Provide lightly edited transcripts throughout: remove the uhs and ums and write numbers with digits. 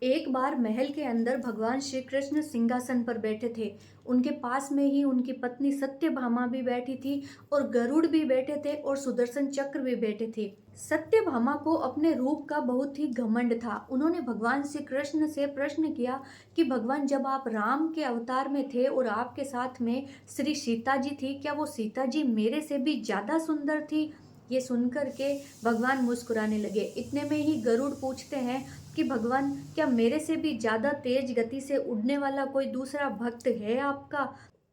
एक बार महल के अंदर भगवान श्री कृष्ण सिंहासन पर बैठे थे। उनके पास में ही उनकी पत्नी सत्यभामा भी बैठी थी और गरुड़ भी बैठे थे और सुदर्शन चक्र भी बैठे थे। सत्यभामा को अपने रूप का बहुत ही घमंड था। उन्होंने भगवान श्री कृष्ण से प्रश्न किया कि भगवान, जब आप राम के अवतार में थे और आपके साथ में श्री सीता जी थी, क्या वो सीता जी मेरे से भी ज्यादा सुंदर थी? ये सुनकर के भगवान मुस्कुराने लगे। इतने में ही गरुड़ पूछते हैं कि भगवान, क्या मेरे से भी ज्यादा तेज गति से उड़ने वाला कोई दूसरा भक्त है आपका?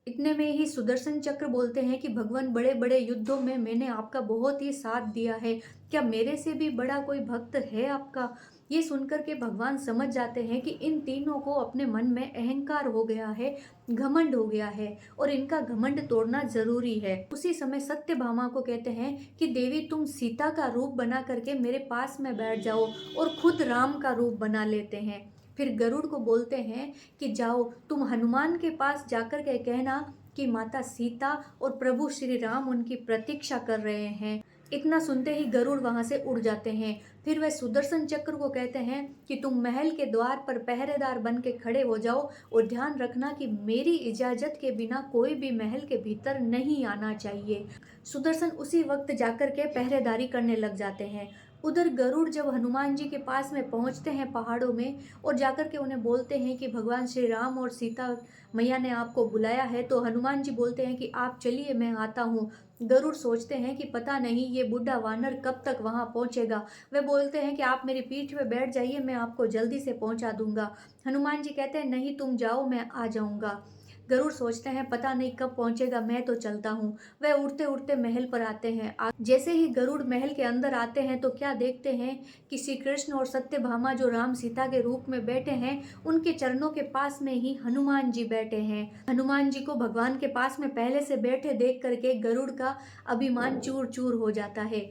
इतने में ही सुदर्शन चक्र बोलते हैं कि भगवान, बड़े बड़े युद्धों में मैंने आपका बहुत ही साथ दिया है, क्या मेरे से भी बड़ा कोई भक्त है आपका? ये सुनकर के भगवान समझ जाते हैं कि इन तीनों को अपने मन में अहंकार हो गया है, घमंड हो गया है और इनका घमंड तोड़ना जरूरी है। उसी समय सत्यभामा को कहते हैं कि देवी, तुम सीता का रूप बना करके मेरे पास में बैठ जाओ, और खुद राम का रूप बना लेते हैं। फिर गरुड़ को बोलते हैं कि जाओ, तुम हनुमान के पास जाकर के कहना कि माता सीता और प्रभु श्री राम उनकी प्रतीक्षा कर रहे हैं। इतना सुनते ही गरुड़ वहां से उड़ जाते हैं। फिर वह सुदर्शन चक्र को कहते हैं कि तुम महल के द्वार पर पहरेदार बन के खड़े हो जाओ और ध्यान रखना कि मेरी इजाजत के बिना कोई भी महल के भीतर नहीं आना चाहिए। सुदर्शन उसी वक्त जाकर के पहरेदारी करने लग जाते हैं। उधर गरुड़ जब हनुमान जी के पास में पहुंचते हैं पहाड़ों में और जाकर के उन्हें बोलते हैं कि भगवान श्री राम और सीता मैया ने आपको बुलाया है, तो हनुमान जी बोलते हैं कि आप चलिए, मैं आता हूँ। गरुड़ सोचते हैं कि पता नहीं ये बुढ़ा वानर कब तक वहां पहुंचेगा। वे बोलते हैं कि आप मेरी पीठ पे बैठ जाइए, मैं आपको जल्दी से पहुंचा दूंगा। हनुमान जी कहते हैं नहीं, तुम जाओ, मैं आ जाऊंगा। गरुड़ सोचते हैं पता नहीं कब पहुंचेगा, मैं तो चलता हूँ। वह उड़ते उड़ते महल पर आते हैं। जैसे ही गरुड़ महल के अंदर आते हैं तो क्या देखते हैं कि श्री कृष्ण और सत्यभामा जो राम सीता के रूप में बैठे हैं, उनके चरणों के पास में ही हनुमान जी बैठे हैं। हनुमान जी को भगवान के पास में पहले से बैठे देख करके गरुड़ का अभिमान चूर चूर हो जाता है।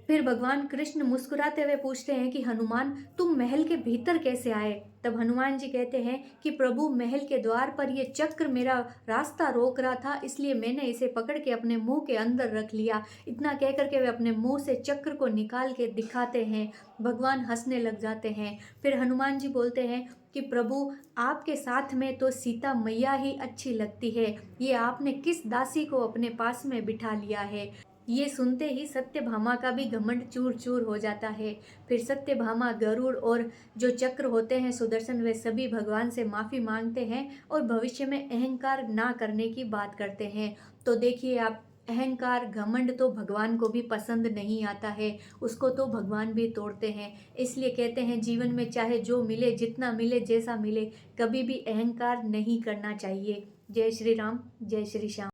फिर भगवान कृष्ण मुस्कुराते हुए पूछते हैं कि हनुमान, तुम महल के भीतर कैसे आए? तब हनुमान जी कहते हैं कि प्रभु, महल के द्वार पर ये चक्र मेरा रास्ता रोक रहा था, इसलिए मैंने इसे पकड़ के अपने मुंह के अंदर रख लिया। इतना कह करके वे अपने मुंह से चक्र को निकाल के दिखाते हैं। भगवान हंसने लग जाते हैं। फिर हनुमान जी बोलते हैं कि प्रभु, आपके साथ में तो सीता मैया ही अच्छी लगती है, ये आपने किस दासी को अपने पास में बिठा लिया है? ये सुनते ही सत्यभामा का भी घमंड चूर चूर हो जाता है। फिर सत्यभामा, गरुड़ और जो चक्र होते हैं सुदर्शन, वे सभी भगवान से माफी मांगते हैं और भविष्य में अहंकार ना करने की बात करते हैं। तो देखिए आप, अहंकार घमंड तो भगवान को भी पसंद नहीं आता है, उसको तो भगवान भी तोड़ते हैं। इसलिए कहते हैं जीवन में चाहे जो मिले, जितना मिले, जैसा मिले, कभी भी अहंकार नहीं करना चाहिए। जय श्री राम, जय श्री श्याम।